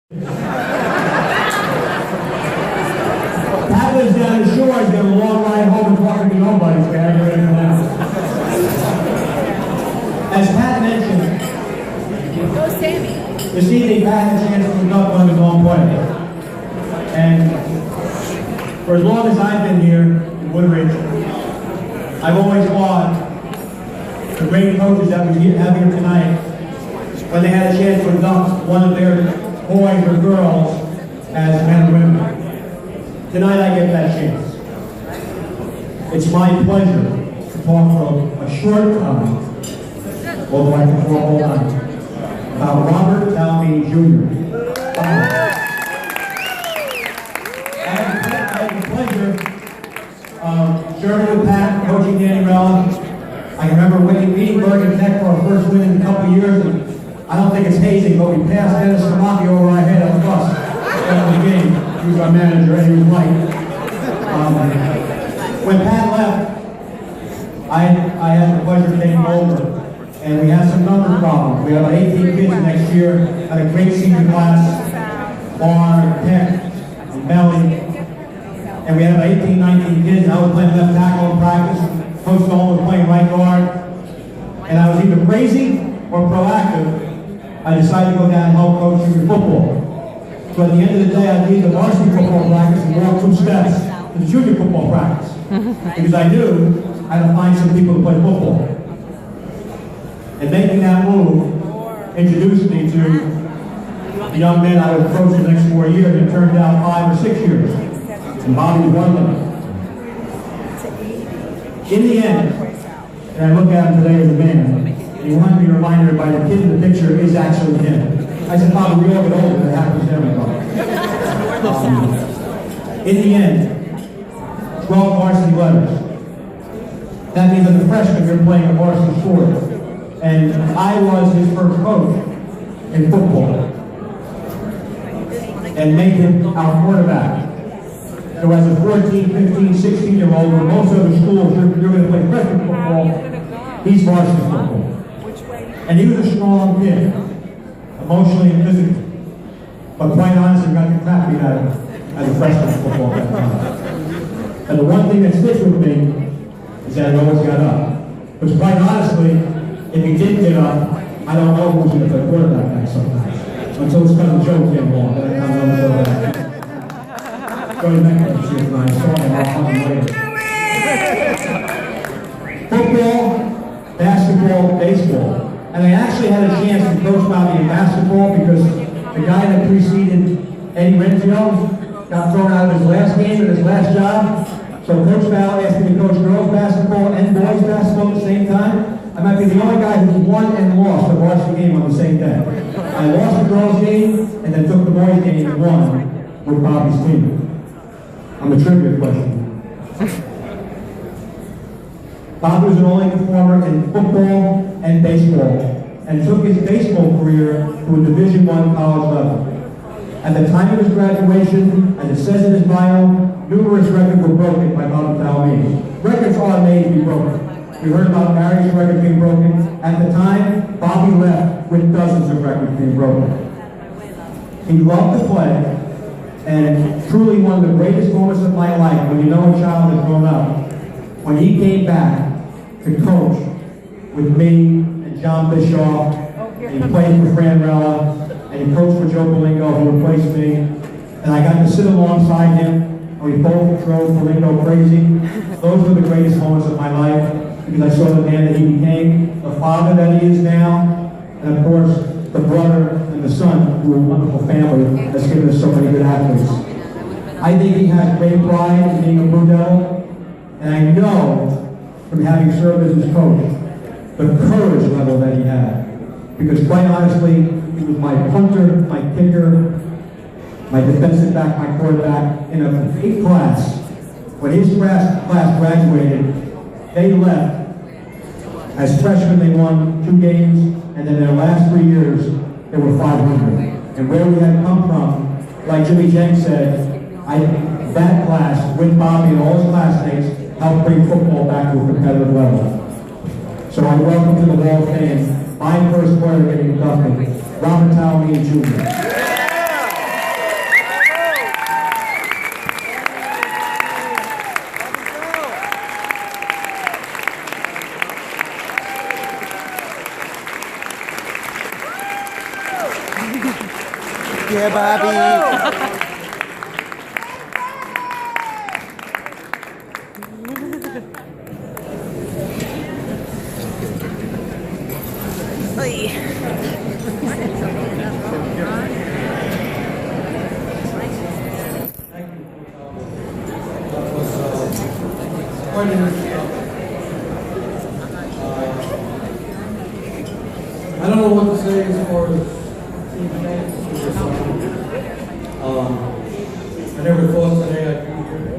Pat lives down the shore. He's got a long ride home and talking to nobody. So I'm ready for that. As Pat mentioned, Go Sammy. this evening Pat had a chance to conduct one of his own plays. And for as long as I've been here in Woodridge, I've always thought the great coaches that we have here tonight, when they had a chance to induct one of their boys or girls as men or women. Tonight I get that chance. It's my pleasure to talk for a short time, although I can talk all night, about Robert Talmy Jr. I had the pleasure of serving with Pat, coaching Danny Rella. I can remember meeting Bergen Tech for our first win in a couple of years, and I don't think it's hazing, but we passed Dennis Kamaki over our head on the bus after the game. He was our manager, and he was right. When Pat left, I had the pleasure of taking over, and we had some number problems. We had about 18 kids next year, had a great senior class, Barn, Peck, and Melly, and we had about 18, 19 kids, and I was playing left tackle in practice. Coach Nolan was playing right guard, and I was either crazy or proactive. I decided to go down and help coach junior football. So at the end of the day, I leave the varsity football practice and walk 2 steps to the junior football practice. Because I knew I had to find some people to play football. And making that move introduced me to the young men I would coach the next 4 years, and it turned out 5 or 6 years. And Bobby was one of them. In the end, and I look at him today as a man, he wanted to be reminded by the kid in the picture is actually him. I said, Bobby, we all get older, that happens to everybody. In the end, 12 varsity letters. That means as a freshman, you're playing a varsity sport. And I was his first coach in football. And made him our quarterback. So as a 14, 15, 16-year-old, where most other schools, you're going to play freshman football, he's varsity football. And he was a strong kid, emotionally and physically. But quite honestly, got the crap beat out of him as a freshman football at that time. And the one thing that sticks with me is that he always got up. Because quite honestly, if he didn't get up, I don't know who's going to play quarterback next sometimes. Until this kind of joke came along, then I know that. Joey Beckman, she was nice. Saw him, I'll come later. Football, basketball, baseball. And I actually had a chance to coach Bobby in basketball because the guy that preceded Eddie Renfio got thrown out of his last game at his last job. So Coach Val asked me to coach girls basketball and boys basketball at the same time. I might be the only guy who's won and lost the varsity game on the same day. I lost the girls game and then took the boys game and won with Bobby's team. I'm a trivia question. Bobby was an all-in performer in football and baseball, and took his baseball career to a Division I college level. At the time of his graduation, as it says in his bio, numerous records were broken by Bobby Talmy. Records are made to be broken. We heard about various records being broken. At the time, Bobby left with dozens of records being broken. He loved to play, and truly one of the greatest moments of my life, when you know a child has grown up, when he came back to coach with me and John Bischoff, and he played for Fran Rella, and he coached for Joe Palingo, who replaced me, and I got to sit alongside him, and we both drove Palingo crazy. Those were the greatest moments of my life, because I saw the man that he became, the father that he is now, and of course, the brother and the son, who are a wonderful family that's given us so many good athletes. I think he has great pride in being a Blue Devil, and I know from having served as his coach, the courage level that he had. Because quite honestly, he was my punter, my kicker, my defensive back, my quarterback, in a big class. When his class graduated, they left. As freshmen, they won 2 games, and then their last 3 years, they were 500. And where we had come from, like Jimmy Jenks said, that class, with Bobby and all his classmates, helped bring football back to a competitive level. So I welcome to the Hall of Fame my first player getting inducted, Robert Talmy Jr. Yeah, Bobby. Quite interesting. I don't know what to say as far as I never thought today I'd be here.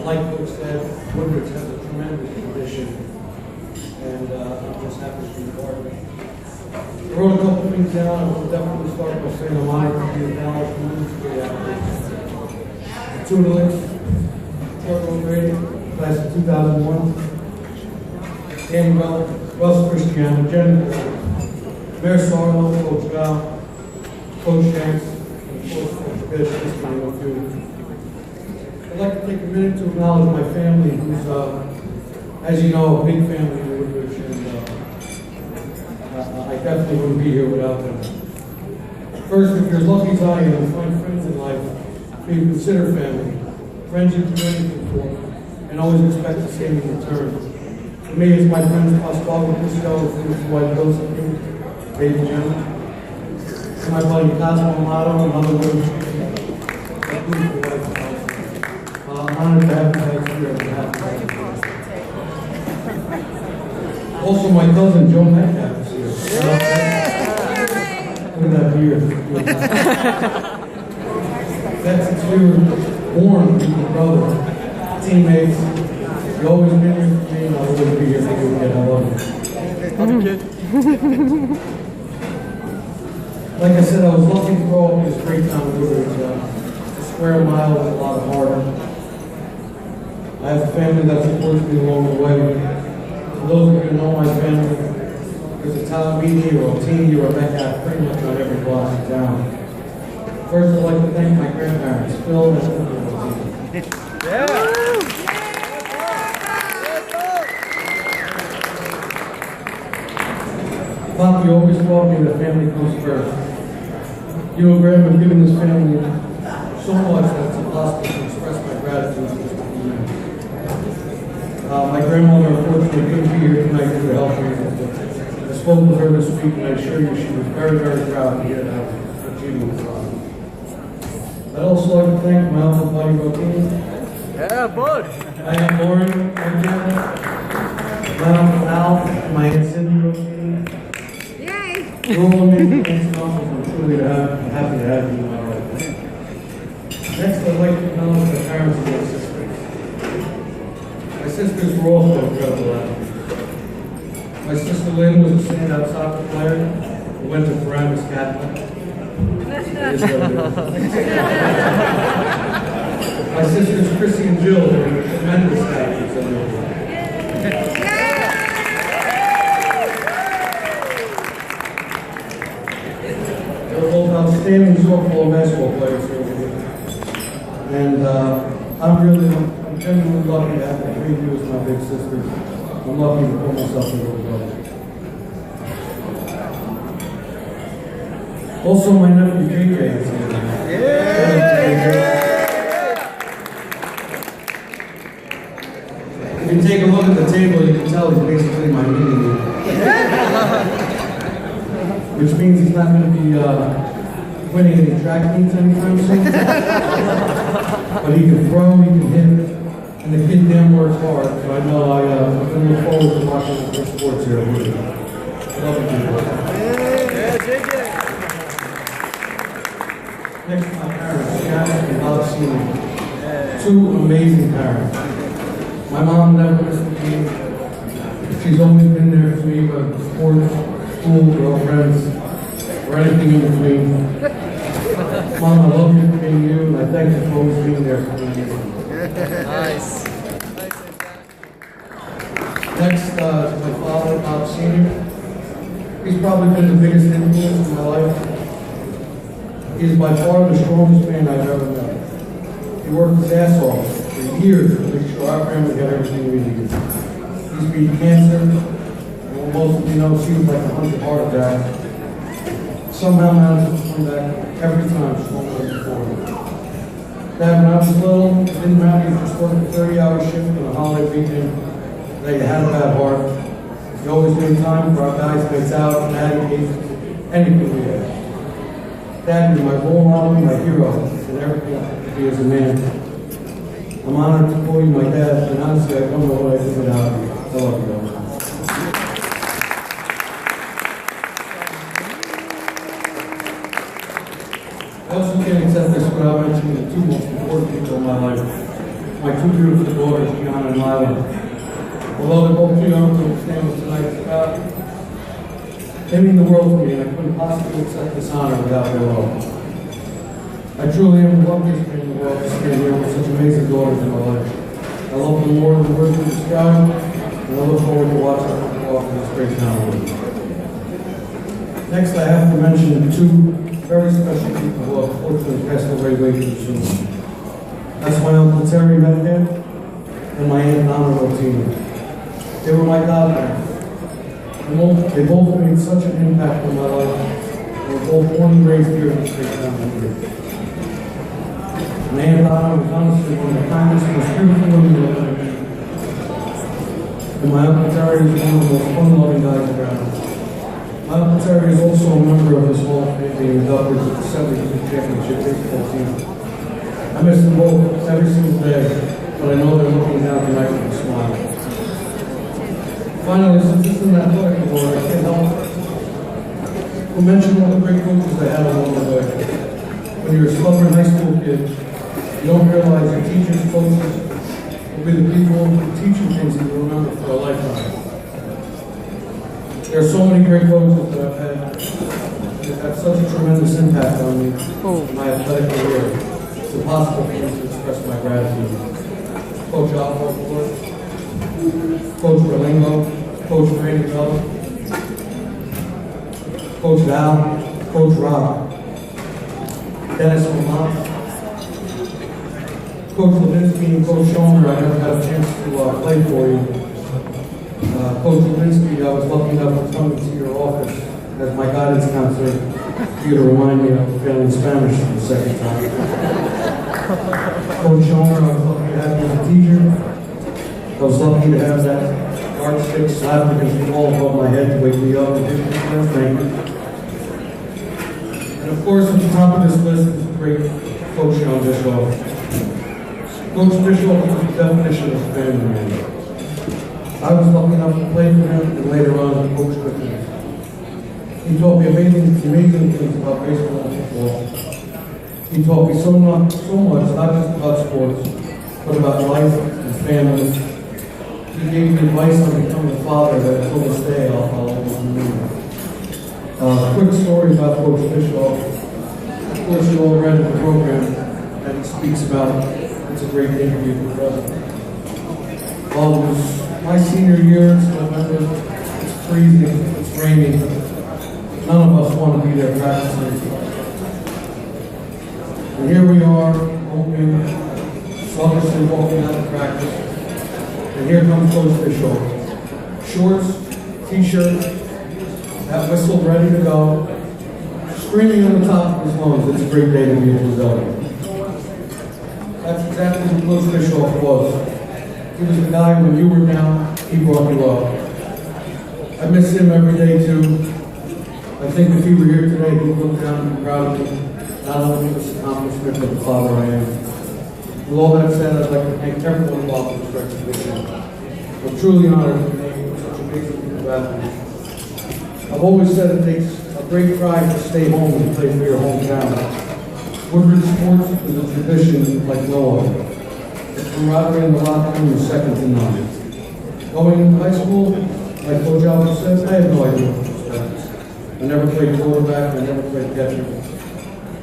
Like Coach said, Woodbridge has a tremendous tradition, and I'm just happy to be part of it. I wrote a couple things down. I will definitely start by saying I'm honored to be acknowledged the tutelage. Portland Grady, class of 2001. Danny Russ Cristiano, Jen, Mayor Sarlo, Coach Gal, Coach Shanks, and of course Coach Bish, Mr. Field. I'd like to take a minute to acknowledge my family, who's, as you know, a big family in Woodbridge, and I definitely wouldn't be here without them. First, if you're as lucky as I am, find friends in life who you consider family. Friends you do anything for, and always expect the same in return. For me, it's my friends Pasquale Cusco, his wife Joseph, Dave Jim, and my buddy Cosmo Amato, and other women. I'm honored to have you guys here on behalf of also, my cousin Joe Metcalf is here. Look at that beard. That's since we were born, your brother, teammates. You've always been here for me, and I'll always be here for you again. I love you. Like I said, I was lucky to grow up in this great town of Woodbridge. A square mile with a lot of heart. I have a family that supports me along the way. For those of you who know my family, there's a Talamini or a Teeny or a Metcalf pretty much on every block in town. First, I'd like to thank my grandparents, Phil and Cynthia. Yeah. Pop, you always taught me that family comes first. You and Graham have given this family so much that it's impossible to express my gratitude to Mr. My grandmother, unfortunately, couldn't be here tonight to help me. I spoke with her this week, and I assure you she was very, very proud to hear that achievement was. I'd also like to thank my uncle buddy Rotini. Yeah, bud. My Aunt Lauren, my Uncle Al, and my Aunt Cindy Rotini. Yay! You're all amazing aunts and uncles. I'm truly happy to have you in my life. Next, I'd like to acknowledge the parents of my sisters. My sisters were also incredible athletes. My sister Lynn was a standout soccer player who went to Paramus Catholic. My sisters Chrissy and Jill were tremendous athletes. They were both outstanding softball and basketball players here. And I'm genuinely lucky to have three of you as my big sisters. I'm lucky to call myself a little brother. Also, my nephew JJ is here. If you take a look at the table, you can tell he's basically my mini. Which means he's not going to be winning any track meets anytime soon. But he can throw, he can hit, and the kid damn works hard. So I know I'm going to look forward to watching the sports here. I love you, JJ. Next to my parents, Shannon and Bob Senior. Two amazing parents. My mom never missed a game. She's always been there for me, but sports, school, girlfriends, or anything in between. Mom, I love you for being you, and I thank you for always being there for me. Nice. Next, to my father, Bob Senior. He's probably been the biggest influence in my life. He is by far the strongest man I've ever met. He worked his ass off for years to make sure our family got everything we needed. He's beat cancer, and what most of you know, she was like a 100 heart attack. Somehow managed to come back just won't let me forward. Dad, when I was little, it didn't matter if you just worked a 30-hour shift on a holiday weekend, that you had a bad heart. You always made time for our guys mates out, Dad gave anything we had. Dad, you're my role model, my hero, and everything I could be as a man. I'm honored to call you my dad, and honestly, I don't know what I'd do without you. I love you, guys. I also can't accept this without mentioning the two most important people in my life. My two beautiful daughters, Gianna and Lila. Although they're both too young to understand what tonight's about, they mean the world to me, and I couldn't possibly accept this honor without their love. I truly am the luckiest man in the world to stand here with such amazing daughters in my life. I love them more than words in the sky, and I look forward to watching them go off in this great town. Next, I have to mention two very special people who unfortunately passed away way too soon. That's my Uncle Terry Metcalf and my Aunt Donna Rotina. They were my godparents. They both made such an impact on my life. They were both born and raised here in this great town. My Aunt Donna was honestly one of the kindest, most beautiful women I've ever met. And my Uncle Terry is one of the most fun-loving guys around. My Uncle Terry is also a member of his Hall of Fame, being inducted to the 72 Championship baseball team. I miss them both every single day, but I know they're looking down tonight with a smile. Finally, since this is an athletic award, I can't help but mention all the great coaches I had along the way. When you're a stubborn high school kid, you don't realize your teachers, coaches, will be the people who teach you things that you remember for a lifetime. There are so many great coaches that I've had that have such a tremendous impact on me in my athletic career. It's impossible for me to express my gratitude. Coach Alford, Coach Berlingo, Coach Randy Bell, Coach Val, Coach Rob, Dennis Vermont, Coach Levinsky and Coach Schomer. I never had a chance to play for you. Coach Levinsky, I was lucky enough to come into your office as my guidance counselor for you to remind me of failing Spanish for the second time. Coach Schomer, I was lucky to have you as a teacher. I was lucky to have that yardstick slap against the wall above my head to wake me up and give me a thank you. And of course, at the top of this list is the great Coach John Bischoff. Coach Bischoff is the definition of a family man. I was lucky enough to play for him and later on coach with him. He taught me amazing things about baseball and football. He taught me so much, not just about sports, but about life and family. He gave me advice on becoming a father that until this day I'll always remember. Quick story about Coach Bischoff. Of course, you all read the program that he speaks about. It's a great day to be with brother. Well, it was my senior year, it's November, it's freezing, it's raining. None of us want to be there practicing. And here we are, hoping, sluggishly walking out of practice. And here comes Coach Bischoff. Shorts, t-shirt, that whistle ready to go, screaming on the top of his lungs, it's a great day to be in Brazil. That's exactly what Coach Bischoff was. He was the guy when you were down, he brought you up. I miss him every day too. I think if he were here today, he would look down and be proud of me, not only for this accomplishment, but the father I am. With all that said, I'd like to thank everyone involved in this recognition. I'm truly honored to be named with such amazing people athletes. I've always said it takes a great pride to stay home and play for your hometown. Woodbridge sports is a tradition like no other. The camaraderie in the locker room is second to none. Going into high school, like Coach Alford said, I had no idea what to expect. I never played quarterback, I never played catcher.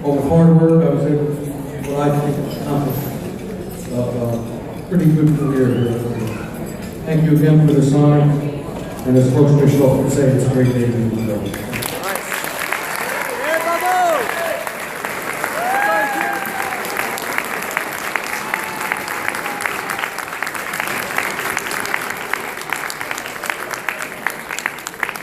But with hard work, I was able to, what I think, accomplish a pretty good career here. Thank you again for this honor, and as Coach Bischoff would say, it's a great day to be with you.